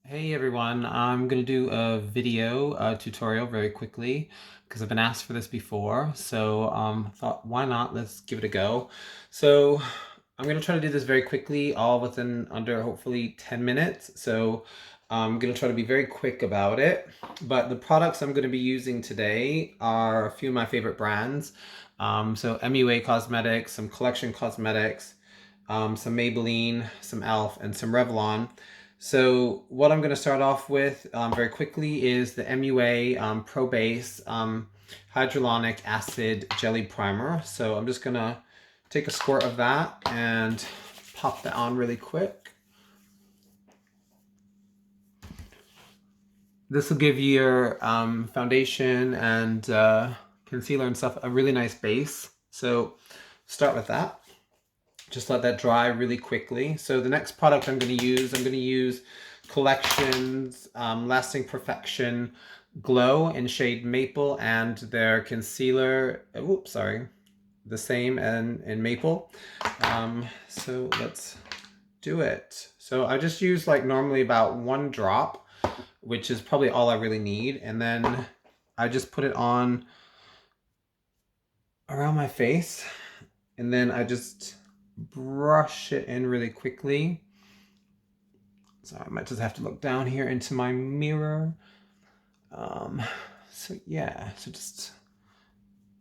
Hey everyone, I'm going to do a video tutorial very quickly because I've been asked for this before. So I thought, why not? Let's give it a go. So I'm going to try to do this very quickly, all within under hopefully 10 minutes. So I'm going to try to be very quick about it. But the products I'm going to be using today are a few of my favorite brands. So MUA Cosmetics, some Collection Cosmetics, some Maybelline, some e.l.f., and some Revlon. So what I'm going to start off with very quickly is the MUA Pro Base Hyaluronic Acid Jelly Primer. So I'm just going to take a squirt of that and pop that on really quick. This will give your foundation and concealer and stuff a really nice base. So start with that. Just let that dry really quickly. So the next product I'm going to use Collections Lasting Perfection Glow in shade Maple and their concealer, oops, sorry, the same and in Maple. So let's do it. So I just use like normally about 1 drop, which is probably all I really need. And then I just put it on around my face and then I just brush it in really quickly. So I might just have to look down here into my mirror. So yeah, so just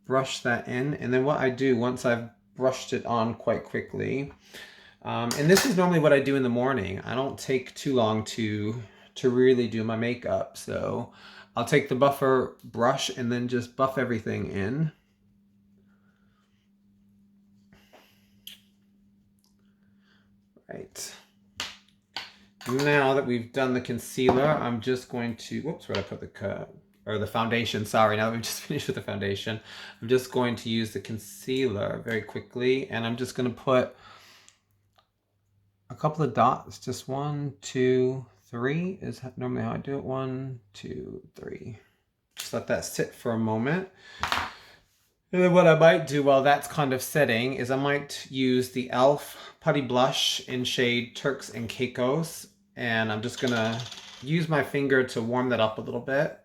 brush that in. And then what I do once I've brushed it on quite quickly, and this is normally what I do in the morning. I don't take too long to really do my makeup. So I'll take the buffer brush and then just buff everything in. Right. Now that we've done the concealer, I'm just going to, whoops, where did I put the foundation, sorry, now that we've just finished with the foundation, I'm just going to use the concealer very quickly, and I'm just going to put a couple of dots, just 1, 2, 3 is normally how I do it, 1, 2, 3. Just let that sit for a moment. And then what I might do while that's kind of setting is I might use the e.l.f. Putty Blush in shade Turks and Caicos. And I'm just gonna use my finger to warm that up a little bit.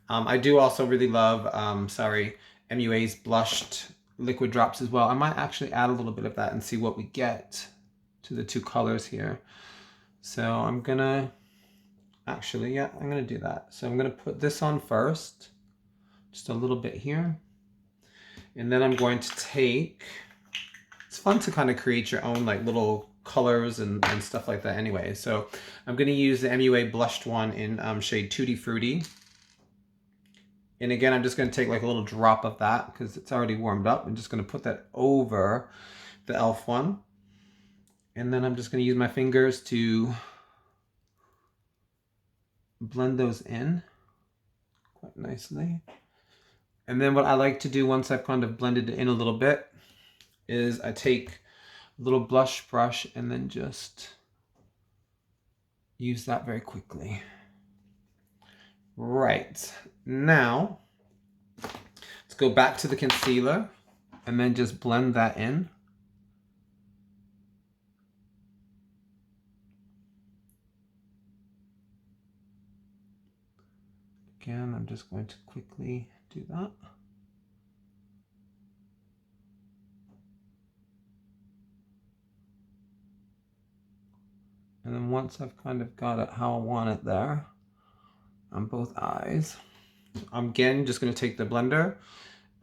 I do also really love, MUA's blushed liquid drops as well. I might actually add a little bit of that and see what we get to the 2 colors here. So I'm gonna, actually, yeah, I'm gonna do that. So I'm gonna put this on first, just a little bit here. And then I'm going to take, it's fun to kind of create your own like little colors and stuff like that anyway. So I'm going to use the MUA blushed one in shade Tutti Frutti. And again, I'm just going to take like a little drop of that because it's already warmed up. I'm just going to put that over the e.l.f. one. And then I'm just going to use my fingers to blend those in quite nicely. And then what I like to do once I've kind of blended it in a little bit is I take a little blush brush and then just use that very quickly. Right, now let's go back to the concealer and then just blend that in. Again, I'm just going to quickly do that. And then once I've kind of got it how I want it there on both eyes, I'm again just going to take the blender,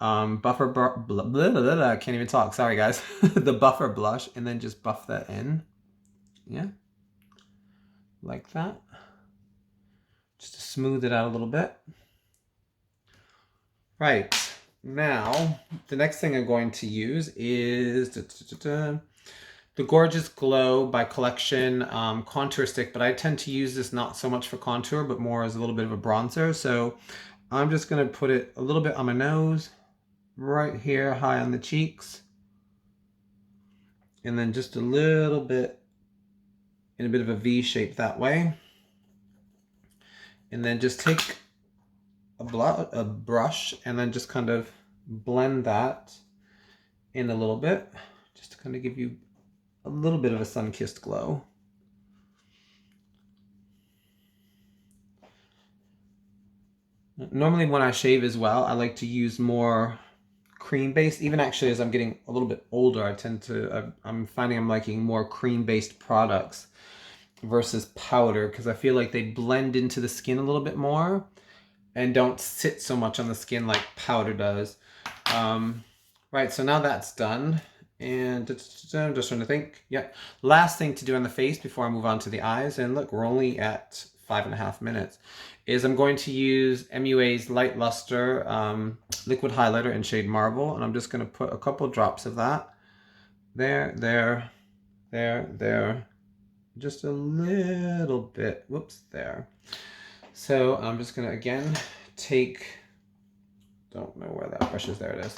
I can't even talk, sorry guys, the buffer blush, and then just buff that in. Yeah, like that. Just to smooth it out a little bit. Right, now the next thing I'm going to use is the Gorgeous Glow by Collection contour stick, but I tend to use this not so much for contour, but more as a little bit of a bronzer. So I'm just going to put it a little bit on my nose, right here, high on the cheeks, and then just a little bit in a bit of a V shape that way. And then just take a brush and then just kind of blend that in a little bit, just to kind of give you a little bit of a sun-kissed glow. Normally when I shave as well, I like to use more cream based. Even actually as I'm getting a little bit older, I'm finding I'm liking more cream based products versus powder, because I feel like they blend into the skin a little bit more and don't sit so much on the skin like powder does. Right, so now that's done. And I'm just trying to think. Yeah, last thing to do on the face before I move on to the eyes, and look, we're only at 5.5 minutes, is I'm going to use MUA's Light Luster liquid highlighter in shade Marble, and I'm just going to put a couple drops of that. There, just a little bit. Whoops, there. So I'm just going to, again, don't know where that brush is, there it is.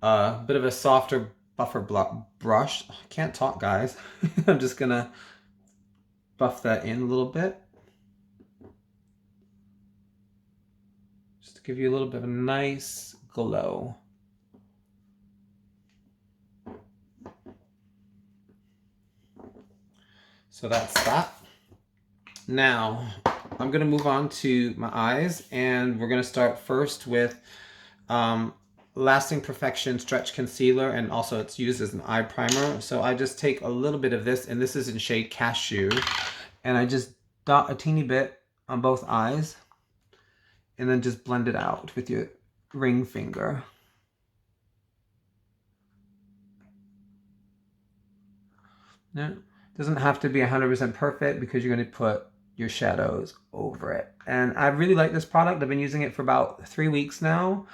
A bit of a softer buffer brush. I can't talk, guys. I'm just gonna buff that in a little bit. Just to give you a little bit of a nice glow. So that's that. Now, I'm gonna move on to my eyes, and we're gonna start first with Lasting Perfection Stretch Concealer, and also it's used as an eye primer. So I just take a little bit of this, and this is in shade Cashew, and I just dot a teeny bit on both eyes, and then just blend it out with your ring finger. Now, it doesn't have to be 100% perfect because you're going to put your shadows over it. And I really like this product. I've been using it for about 3 weeks now.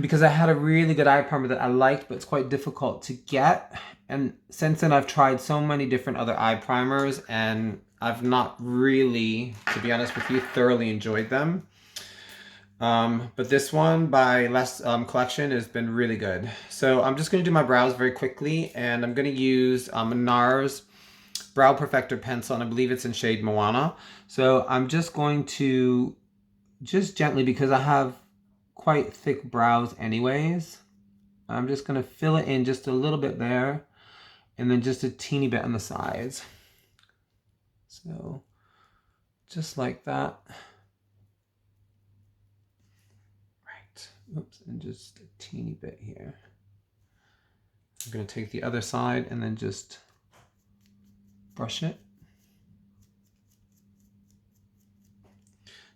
Because I had a really good eye primer that I liked, but it's quite difficult to get. And since then, I've tried so many different other eye primers, and I've not really, to be honest with you, thoroughly enjoyed them. But this one by Les Collection has been really good. So I'm just going to do my brows very quickly, and I'm going to use NARS Brow Perfector Pencil, and I believe it's in shade Moana. So I'm just going to, just gently, because I have quite thick brows anyways, I'm just going to fill it in just a little bit there, and then just a teeny bit on the sides. So just like that. Right. Oops, and just a teeny bit here. I'm going to take the other side and then just brush it.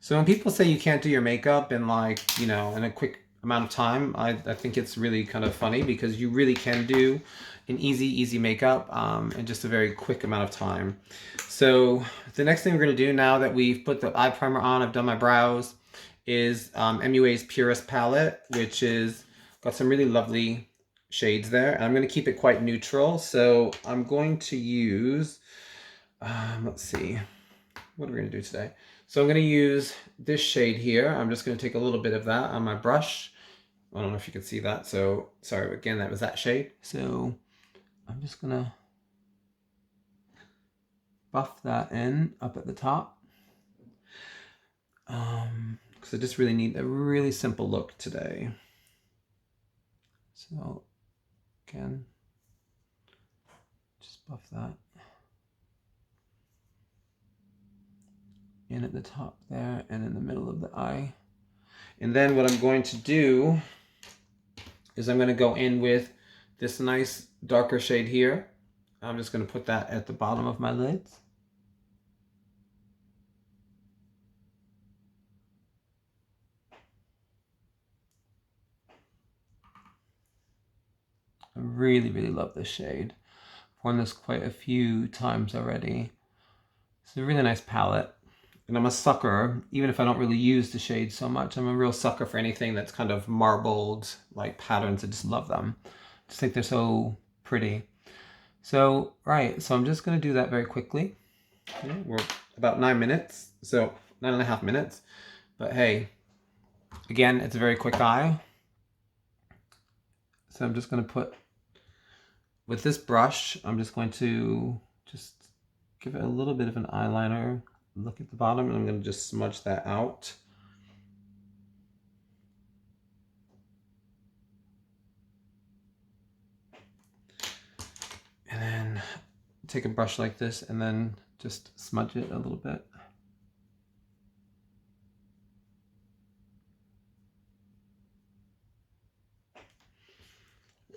So when people say you can't do your makeup in, like, you know, in a quick amount of time, I think it's really kind of funny, because you really can do an easy makeup in just a very quick amount of time. So the next thing we're going to do, now that we've put the eye primer on, I've done my brows, is MUA's Purist palette, which is got some really lovely shades there. And I'm going to keep it quite neutral. So I'm going to use, let's see, what are we going to do today? So I'm going to use this shade here. I'm just going to take a little bit of that on my brush. I don't know if you can see that. So sorry, again, that was that shade. So I'm just going to buff that in up at the top. Because I just really need a really simple look today. So again, just buff that in at the top there and in the middle of the eye. And then what I'm going to do is I'm going to go in with this nice darker shade here. I'm just going to put that at the bottom of my lids. I really love this shade. I've worn this quite a few times already. It's a really nice palette. And I'm a sucker, even if I don't really use the shade so much, I'm a real sucker for anything that's kind of marbled, like patterns. I just love them. I just think they're so pretty. So, right, so I'm just going to do that very quickly. Yeah, we're about 9 minutes, so 9.5 minutes. But hey, again, it's a very quick eye. So I'm just going to put, with this brush, I'm just going to just give it a little bit of an eyeliner. Look at the bottom, and I'm going to just smudge that out. And then take a brush like this and then just smudge it a little bit.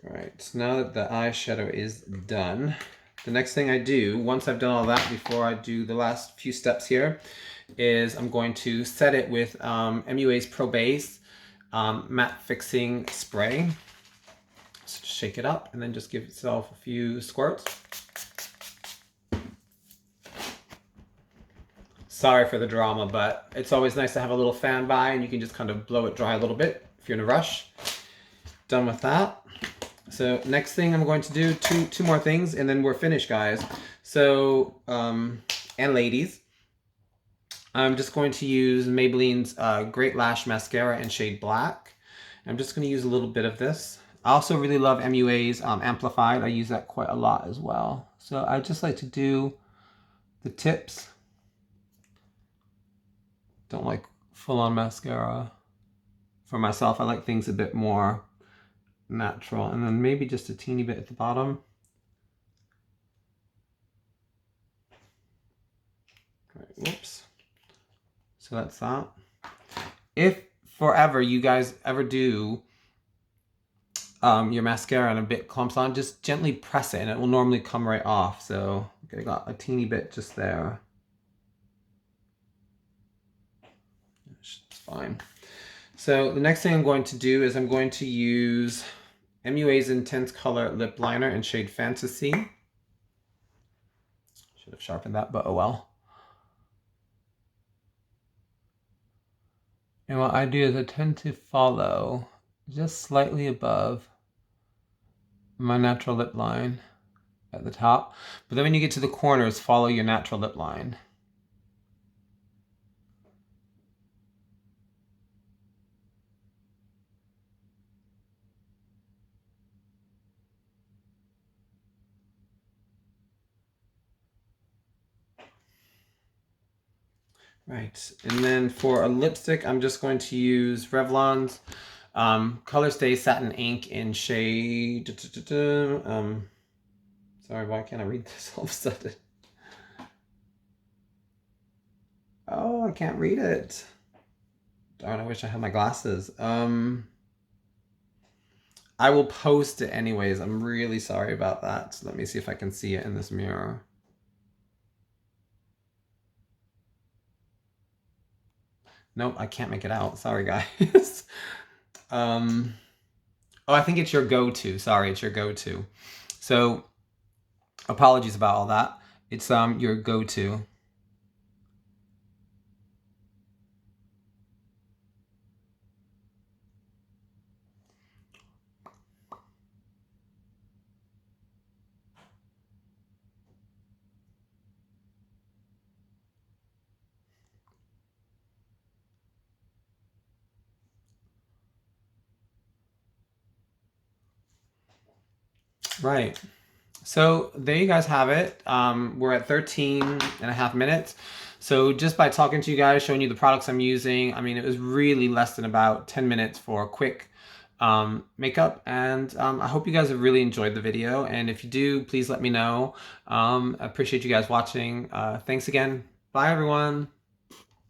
All right, so now that the eyeshadow is done, the next thing I do, once I've done all that, before I do the last few steps here, is I'm going to set it with MUA's Pro Base Matte Fixing Spray. So just shake it up and then just give itself a few squirts. Sorry for the drama, but it's always nice to have a little fan by and you can just kind of blow it dry a little bit if you're in a rush. Done with that. So next thing I'm going to do, two more things and then we're finished, guys. So, and ladies, I'm just going to use Maybelline's Great Lash Mascara in shade Black. I'm just going to use a little bit of this. I also really love MUA's Amplified. I use that quite a lot as well. So I just like to do the tips. Don't like full-on mascara. For myself, I like things a bit more natural. And then maybe just a teeny bit at the bottom. Right, whoops. So that's that. If forever you guys ever do your mascara and a bit clumps on, just gently press it and it will normally come right off. So I got a teeny bit just there. It's fine. So the next thing I'm going to do is I'm going to use MUA's Intense Color Lip Liner in shade Fantasy. Should have sharpened that, but oh well. And what I do is I tend to follow just slightly above my natural lip line at the top. But then when you get to the corners, follow your natural lip line. Right, and then for a lipstick, I'm just going to use Revlon's Color Stay Satin Ink in shade... sorry, why can't I read this all of a sudden? Oh, I can't read it. Darn, I wish I had my glasses. I will post it anyways. I'm really sorry about that. Let me see if I can see it in this mirror. Nope, I can't make it out. Sorry, guys. Oh, I think it's your go-to. Sorry, it's your go-to. So, apologies about all that. It's your go-to. Right. So there you guys have it. We're at 13.5 minutes. So just by talking to you guys, showing you the products I'm using, I mean, it was really less than about 10 minutes for a quick makeup. And I hope you guys have really enjoyed the video. And if you do, please let me know. I appreciate you guys watching. Thanks again. Bye, everyone.